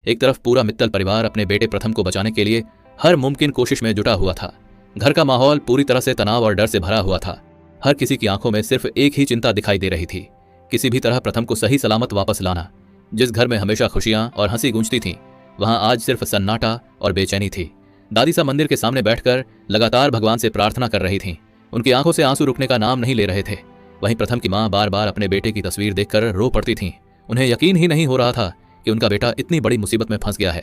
एक तरफ पूरा मित्तल परिवार अपने बेटे प्रथम को बचाने के लिए हर मुमकिन कोशिश में जुटा हुआ था। घर का माहौल पूरी तरह से तनाव और डर से भरा हुआ था। हर किसी की आंखों में सिर्फ एक ही चिंता दिखाई दे रही थी, किसी भी तरह प्रथम को सही सलामत वापस लाना। जिस घर में हमेशा खुशियां और हंसी गूंजती थीं, वहां आज सिर्फ सन्नाटा और बेचैनी थी। दादी सा मंदिर के सामने बैठकर लगातार भगवान से प्रार्थना कर रही थीं। उनकी आंखों से आंसू रुकने का नाम नहीं ले रहे थे। वहीं प्रथम की मां बार बार अपने बेटे की तस्वीर देखकर रो पड़ती थीं। उन्हें यकीन ही नहीं हो रहा था कि उनका बेटा इतनी बड़ी मुसीबत में फंस गया है।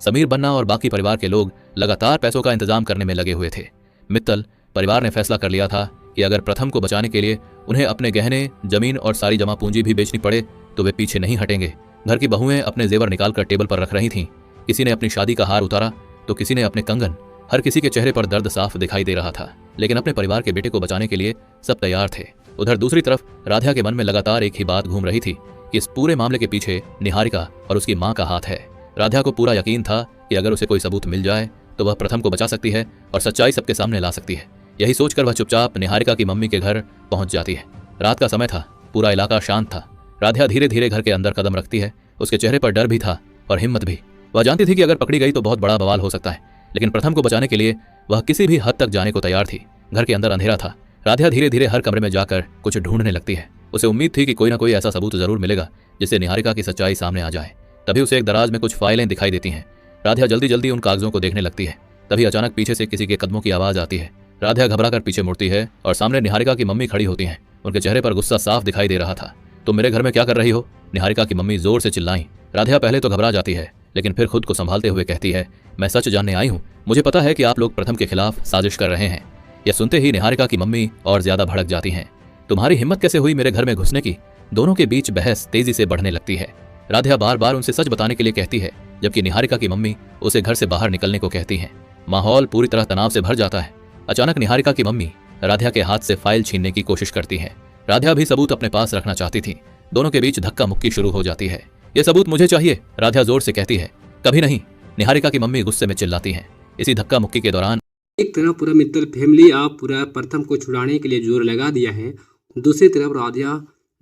समीर बन्ना और बाकी परिवार के लोग लगातार पैसों का इंतजाम करने में लगे हुए थे। मित्तल परिवार ने फैसला कर लिया था कि अगर प्रथम को बचाने के लिए उन्हें अपने गहने, जमीन और सारी जमा पूंजी भी बेचनी पड़े तो वे पीछे नहीं हटेंगे। घर की बहुएं अपने जेवर निकालकर टेबल पर रख रही थीं। किसी ने अपनी शादी का हार उतारा तो किसी ने अपने कंगन। हर किसी के चेहरे पर दर्द साफ दिखाई दे रहा था, लेकिन अपने परिवार के बेटे को बचाने के लिए सब तैयार थे। उधर दूसरी तरफ राधा के मन में लगातार एक ही बात घूम रही थी कि इस पूरे मामले के पीछे निहारिका और उसकी मां का हाथ है। राधा को पूरा यकीन था कि अगर उसे कोई सबूत मिल जाए तो वह प्रथम को बचा सकती है और सच्चाई सबके सामने ला सकती है। यही सोचकर वह चुपचाप निहारिका की मम्मी के घर पहुंच जाती है। रात का समय था, पूरा इलाका शांत था। राधा धीरे धीरे घर के अंदर कदम रखती है। उसके चेहरे पर डर भी था और हिम्मत भी। वह जानती थी कि अगर पकड़ी गई तो बहुत बड़ा बवाल हो सकता है, लेकिन प्रथम को बचाने के लिए वह किसी भी हद तक जाने को तैयार थी। घर के अंदर अंधेरा था। राधा धीरे धीरे हर कमरे में जाकर कुछ ढूंढने लगती है। उसे उम्मीद थी कि कोई ना कोई ऐसा सबूत जरूर मिलेगा जिससे निहारिका की सच्चाई सामने आ जाए। तभी उसे एक दराज में कुछ फाइलें दिखाई देती हैं। राधा जल्दी जल्दी उन कागजों को देखने लगती है। तभी अचानक पीछे से किसी के कदमों की आवाज आती है। राधा घबराकर पीछे मुड़ती है और सामने निहारिका की मम्मी खड़ी होती हैं। उनके चेहरे पर गुस्सा साफ दिखाई दे रहा था। तुम मेरे घर में क्या कर रही हो? निहारिका की मम्मी जोर से चिल्लाई। राधा पहले तो घबरा जाती है, लेकिन फिर खुद को संभालते हुए कहती है, मैं सच जानने आई हूँ। मुझे पता है कि आप लोग प्रथम के खिलाफ साजिश कर रहे हैं। यह सुनते ही निहारिका की मम्मी और ज्यादा भड़क जाती हैं। तुम्हारी हिम्मत कैसे हुई मेरे घर में घुसने की? दोनों के बीच बहस तेजी से बढ़ने लगती है। राधा बार बार उनसे सच बताने के लिए कहती है, जबकि निहारिका की मम्मी उसे घर से बाहर निकलने को कहती हैं। माहौल पूरी तरह तनाव से भर जाता है। अचानक निहारिका की मम्मी राधा के हाथ से फाइल छीनने की कोशिश करती है। राधा भी सबूत अपने पास रखना चाहती थी। दोनों के बीच धक्का मुक्की शुरू हो जाती है। यह सबूत मुझे चाहिए, राधा जोर से कहती है। कभी नहीं, निहारिका की मम्मी गुस्से में चिल्लाती हैं। इसी धक्का मुक्की के दौरान एक तरफ पूरा मित्तल फैमिली आप पूरा प्रथम को छुड़ाने के लिए जोर लगा दिया है। दूसरी तरफ राधिया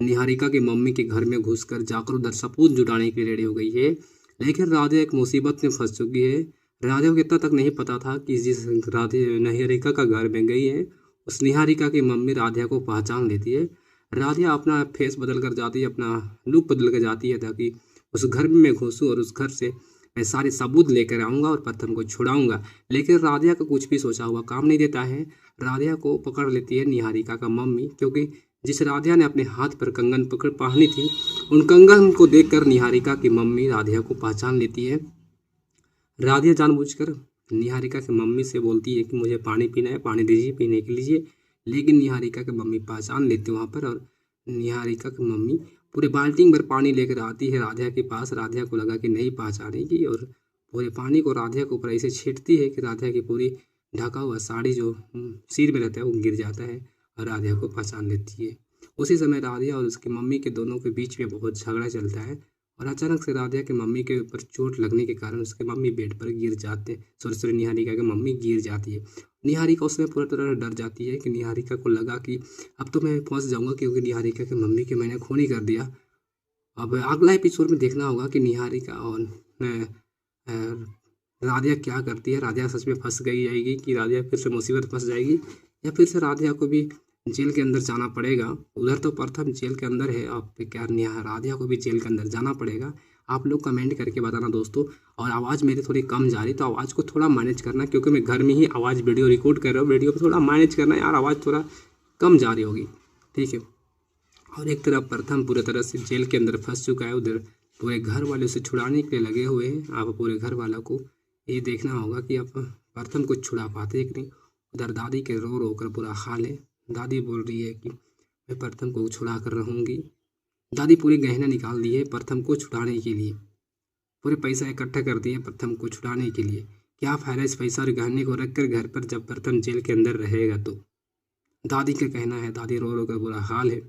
निहारिका की मम्मी के घर में घुसकर जाकर उधर सबूत जुटाने के लिए रेडी हो गई है। लेकिन राधिया एक मुसीबत में फंस चुकी है। राधिया को इतना तक नहीं पता था कि जिस राधिया निहारिका का घर में गई है, उस निहारिका की मम्मी राधिया को पहचान लेती है। राधिया अपना फेस बदल कर जाती है, अपना लुक बदल कर जाती है ताकि उस घर में मैं घुसूँ और उस घर से मैं सारे सबूत लेकर आऊँगा और प्रथम को छुड़ाऊँगा। लेकिन राधिया का कुछ भी सोचा हुआ काम नहीं देता है। राधिया को पकड़ लेती है निहारिका का मम्मी, क्योंकि जिस राधिया ने अपने हाथ पर कंगन पकड़ पहनी थी, उन कंगन को देखकर निहारिका की मम्मी राधिया को पहचान लेती है। राधिया जानबूझकर निहारिका की मम्मी से बोलती है कि मुझे पानी पीना है, पानी दीजिए पीने के लिए। लेकिन निहारिका की मम्मी पहचान लेती है वहाँ पर, और निहारिका की मम्मी पूरे बाल्टी भर पानी लेकर आती है राधिया के पास। राधिया को लगा कि नहीं पहचानेगी और पूरे पानी को राधिया के ऊपर ऐसे छींटती है कि राधिया की पूरी ढका हुआ साड़ी जो सिर में रहता है वो गिर जाता है और राधिया को पहचान लेती है। उसी समय राधिया और उसकी मम्मी के दोनों के बीच में बहुत झगड़ा चलता है और अचानक से राधिया के मम्मी के ऊपर चोट लगने के कारण उसके मम्मी बेड पर गिर जाते हैं। सॉरी निहारिका की मम्मी गिर जाती है। निहारिका उसमें पूरी तरह डर जाती है कि निहारिका को लगा कि अब तो मैं फंस जाऊंगा, क्योंकि निहारिका की मम्मी के मैंने खून ही कर दिया। अब अगला एपिसोड में देखना होगा कि निहारिका और राधिया क्या करती है। राधिया सच में फंस गई जाएगी कि राधिया फिर से मुसीबत फंस जाएगी, या फिर से राधिया को भी जेल के अंदर जाना पड़ेगा। उधर तो प्रथम जेल के अंदर है, अब क्या राधिया को भी जेल के अंदर जाना पड़ेगा। आप लोग कमेंट करके बताना दोस्तों। और आवाज़ मेरी थोड़ी कम जा रही, तो आवाज़ को थोड़ा मैनेज करना, क्योंकि मैं घर में ही आवाज़ वीडियो रिकॉर्ड कर रहा हूँ। वीडियो को थोड़ा मैनेज करना यार, आवाज़ थोड़ा कम जा रही होगी, ठीक है। और एक तरफ प्रथम पूरे तरह से जेल के अंदर फंस चुका है, उधर पूरे घर वाले उसे छुड़ाने के लिए लगे हुए हैं। आप पूरे घर वालों को ये देखना होगा कि आप प्रथम को छुड़ा पाते हैं कि नहीं। उधर दादी के रो रो कर पूरा हाल है। दादी बोल रही है कि मैं प्रथम को छुड़ा कर रहूँगी। दादी पूरे गहने निकाल दिए प्रथम को छुड़ाने के लिए, पूरे पैसा इकट्ठा कर दिए प्रथम को छुड़ाने के लिए। क्या फायदा इस पैसा और गहने को रख कर घर पर जब प्रथम जेल के अंदर रहेगा तो। दादी का कहना है, दादी रो रो कर बुरा हाल है।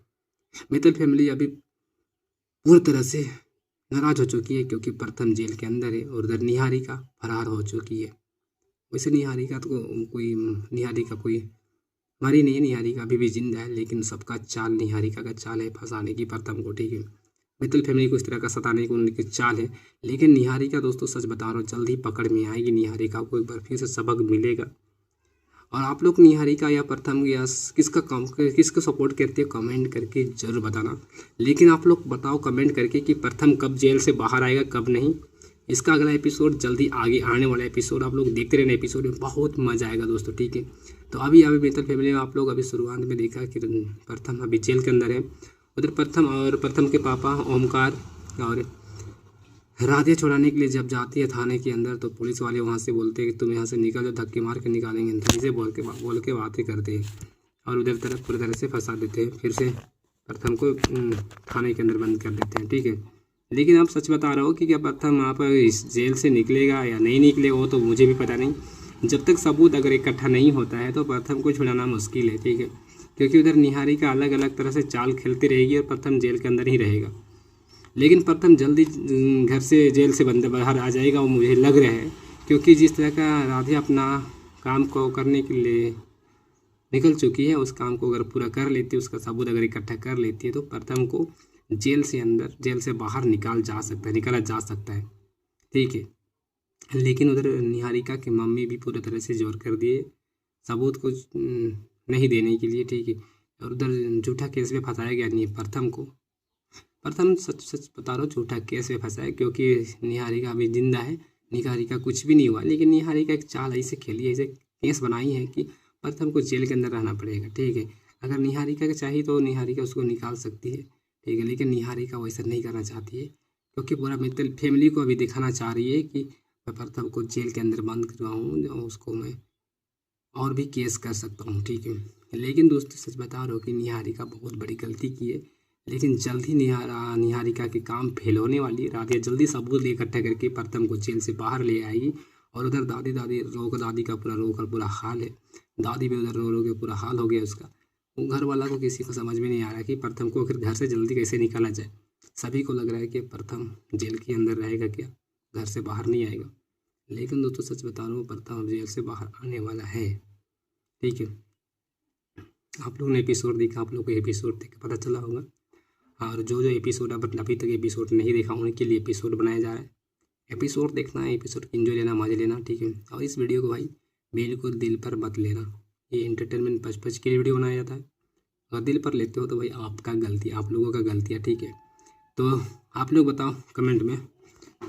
मित्तल फैमिली अभी पूरी तरह से नाराज हो चुकी है, क्योंकि प्रथम जेल के अंदर है और उधर निहारिका फरार हो चुकी है। वैसे निहारिका कोई मरी नहीं है, निहारिका अभी भी जिंदा है, लेकिन सबका चाल निहारिका का चाल है फंसाने की प्रथम को, ठीक है। मित्तल फैमिली को इस तरह का सताने की उनकी चाल है। लेकिन निहारिका दोस्तों सच बता रहा हूँ जल्द ही पकड़ में आएगी। निहारिका को एक बार फिर से सबक मिलेगा। और आप लोग निहारिका या प्रथम या किसका सपोर्ट करते हो कमेंट करके जरूर बताना। लेकिन आप लोग बताओ कमेंट करके कि प्रथम कब जेल से बाहर आएगा कब नहीं। इसका अगला एपिसोड जल्दी आगे आने वाला एपिसोड आप लोग देखते रहना। एपिसोड में बहुत मजा आएगा दोस्तों, ठीक है। तो अभी मित्तल फैमिली में आप लोग अभी शुरुआत में देखा कि प्रथम अभी जेल के अंदर है। उधर प्रथम के पापा ओमकार और राधे छुड़ाने के लिए जब जाती है थाने के अंदर तो पुलिस वाले वहाँ से बोलते हैं कि तुम यहाँ से निकल जाओ, धक्के मार के निकालेंगे, ऐसे बोल के बातें करते हैं और उधर तरफ पूरी तरह से फंसा देते हैं। फिर से प्रथम को थाने के अंदर बंद कर देते हैं, ठीक है। लेकिन आप सच बता रहा हो कि क्या प्रथम आप इस जेल से निकलेगा या नहीं निकलेगा वो तो मुझे भी पता नहीं। जब तक सबूत अगर इकट्ठा नहीं होता है तो प्रथम को छुड़ाना मुश्किल है, ठीक है। क्योंकि उधर निहारिका अलग अलग तरह से चाल खेलती रहेगी और प्रथम जेल के अंदर ही रहेगा। लेकिन प्रथम जल्दी घर से जेल से बाहर आ जाएगा वो मुझे लग रहा है। क्योंकि जिस तरह का राधे अपना काम को करने के लिए निकल चुकी है, उस काम को अगर पूरा कर लेती है, उसका सबूत अगर इकट्ठा कर लेती है तो प्रथम को जेल से बाहर निकाला जा सकता है, ठीक है। लेकिन उधर निहारिका की मम्मी भी पूरी तरह से जोर कर दिए सबूत को नहीं देने के लिए, ठीक है। और उधर झूठा केस में फंसाया गया नहीं प्रथम को। प्रथम सच बता रहा हूँ झूठा केस में फंसा है क्योंकि निहारिका अभी जिंदा है। निहारिका कुछ भी नहीं हुआ, लेकिन निहारिका एक चाल ऐसे खेली है, ऐसे केस बनाई है कि प्रथम को जेल के अंदर रहना पड़ेगा, ठीक है। अगर निहारिका को चाहिए तो निहारिका उसको निकाल सकती है, ठीक है। लेकिन निहारिका वैसा नहीं करना चाहती है क्योंकि पूरा मित्तल फैमिली को अभी दिखाना चाह रही है कि मैं प्रथम को जेल के अंदर बंद करवाऊँ, उसको मैं और भी केस कर सकता हूँ, ठीक है। लेकिन दोस्तों सच बता रहा हूँ कि निहारिका बहुत बड़ी गलती की है। लेकिन जल्द ही निहारिका के काम फेल होने वाली है। राधिया जल्दी सबूत इकट्ठा करके प्रथम को जेल से बाहर ले आएगी। और उधर दादी का पूरा हाल है। दादी भी उधर रो के पूरा हाल हो गया उसका। घर वाला को किसी को समझ में नहीं आ रहा कि प्रथम को आखिर घर से जल्दी कैसे निकाला जाए। सभी को लग रहा है कि प्रथम जेल के अंदर रहेगा, क्या घर से बाहर नहीं आएगा। लेकिन दोस्तों सच बता रहा हूँ प्रथम जेल से बाहर आने वाला है, ठीक है। आप लोगों ने एपिसोड देखा, आप लोग को एपिसोड देख पता चला होगा। और जो एपिसोड अभी तक एपिसोड नहीं देखा उनके लिए एपिसोड बनाया जा रहा है। एपिसोड देखना है, एपिसोड की एंजॉय लेना, मजा लेना, ठीक है। और इस वीडियो को भाई बिल्कुल दिल पर मत लेना। ये एंटरटेनमेंट पच के लिए वीडियो बनाया जाता है। अगर दिल पर लेते हो तो भाई आपका गलती, आप लोगों का गलती है, ठीक है। तो आप लोग बताओ कमेंट में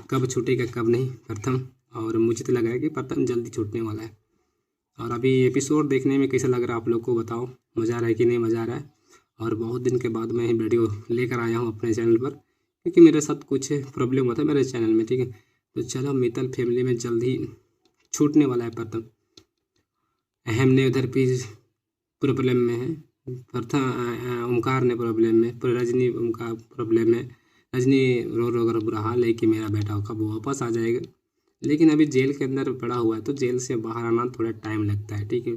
कब छूटेगा कब नहीं प्रथम। और मुझे तो लग रहा है कि प्रथम जल्दी छूटने वाला है। और अभी एपिसोड देखने में कैसा लग रहा है आप लोग को बताओ, मज़ा आ रहा है कि नहीं मज़ा आ रहा है। और बहुत दिन के बाद मैं वीडियो लेकर आया हूँ अपने चैनल पर क्योंकि मेरे साथ कुछ प्रॉब्लम हुआ था मेरे चैनल में, ठीक है। तो चलो मित्तल फैमिली में जल्द ही छूटने वाला है प्रथम। अहम ने उधर भी प्रॉब्लम में है, प्रथम ओमकार ने प्रॉब्लम में, रजनी उनका प्रॉब्लम में। रजनी रो कर बुरा हाल है कि मेरा बेटा कब वापस आ जाएगा। लेकिन अभी जेल के अंदर पड़ा हुआ है तो जेल से बाहर आना थोड़ा टाइम लगता है, ठीक है।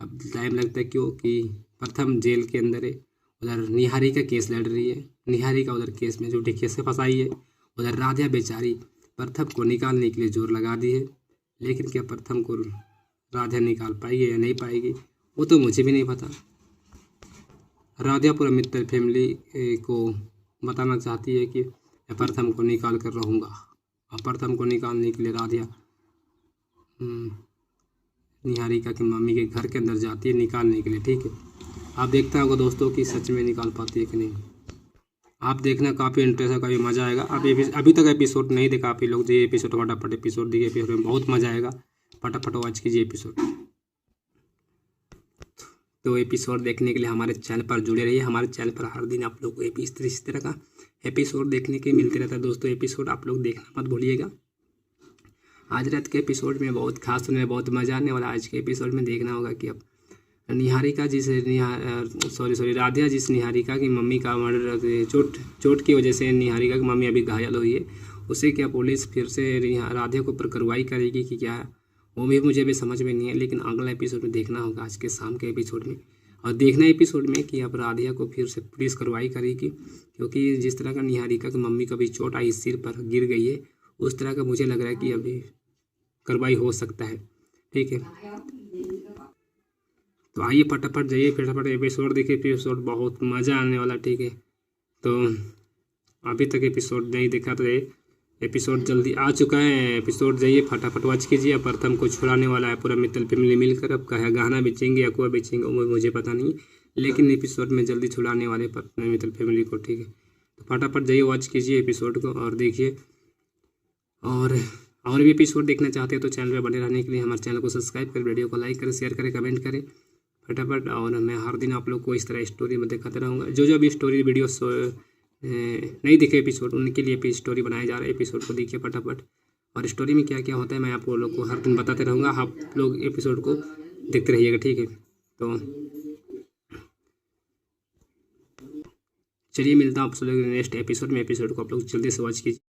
अब टाइम लगता है क्यों कि प्रथम जेल के अंदर है। उधर निहारिका केस लड़ रही है, निहारिका उधर केस में झूठे केस से फंसाई है। उधर राधिया बेचारी प्रथम को निकालने के लिए जोर लगा दी है। लेकिन क्या प्रथम को राधिया निकाल पाएगी या नहीं पाएगी वो तो मुझे भी नहीं पता। राधिया पूरा मित्तल फैमिली को बताना चाहती है कि मैं प्रथम को निकाल कर रहूँगा। और प्रथम को निकालने के लिए राधिया निहारिका की मम्मी के घर के अंदर जाती है निकालने के लिए, ठीक है। आप देखता होगा दोस्तों कि सच में निकाल पाती है कि नहीं। आप देखना, काफ़ी इंटरेस्ट है, काफ़ी मज़ा आएगा। आप अभी तक एपिसोड नहीं देखा आप लोग, ये एपिसोड फटाफट एपिसोड देखिए, एपिसोड में बहुत मज़ा आएगा। फटाफट वॉच कीजिए एपिसोड। तो एपिसोड देखने के लिए हमारे चैनल पर जुड़े रहिए। हमारे चैनल पर हर दिन आप लोग को इस तरह का एपिसोड देखने के मिलते रहता है दोस्तों। एपिसोड आप लोग देखना मत भूलिएगा। आज रात के एपिसोड में बहुत खास होने, बहुत मज़ा आने वाला। आज के एपिसोड में देखना होगा कि अब निहारिका राधिया जिस निहारिका की मम्मी का मर्डर चोट की वजह से निहारिका की मम्मी अभी घायल हुई है, उसे क्या पुलिस फिर से राधिया को ऊपर कार्रवाई करेगी कि क्या, वो भी मुझे भी समझ में नहीं है। लेकिन अगला एपिसोड में देखना होगा आज के शाम के एपिसोड में। और देखना एपिसोड में कि अब राधिया को फिर से पुलिस कार्रवाई करेगी क्योंकि जिस तरह का निहारिका की मम्मी का भी चोट आई, सिर पर गिर गई है, उस तरह का मुझे लग रहा है कि अभी कार्रवाई हो सकता है, ठीक है। तो आइए फटाफट जाइए, फटाफट एपिसोड देखिए, एपिसोड बहुत मज़ा आने वाला, ठीक है। तो अभी तक एपिसोड नहीं देखा तो ये एपिसोड जल्दी आ चुका है। एपिसोड जाइए फटाफट वॉच कीजिए। प्रथम को छुड़ाने वाला है पूरा मित्तल फैमिली मिलकर। अब कहा गहना बेचेंगे या कुआ बेचेंगे वो मुझे पता नहीं, लेकिन एपिसोड में जल्दी छुड़ाने वाले मित्तल फैमिली को, ठीक है। तो फटाफट जाइए वॉच कीजिए एपिसोड को और देखिए। और भी एपिसोड देखना चाहते हैं तो चैनल पे बने रहने के लिए हमारे चैनल को सब्सक्राइब करें, वीडियो को लाइक करें, शेयर करें, कमेंट करें फटाफट। और मैं हर दिन आप लोग को इस तरह स्टोरी में दिखाते रहूँगा। जो भी स्टोरी वीडियो नहीं दिखे एपिसोड, उनके लिए भी स्टोरी बनाया जा रहा है। एपिसोड को देखिए फटाफट। और स्टोरी में क्या क्या होता है मैं आप लोग को हर दिन बताते रहूँगा। आप लोग एपिसोड को देखते रहिएगा, ठीक है। तो चलिए मिलता हूँ आप लोग नेक्स्ट एपिसोड में। एपिसोड को आप लोग जल्दी से वॉच कीजिए।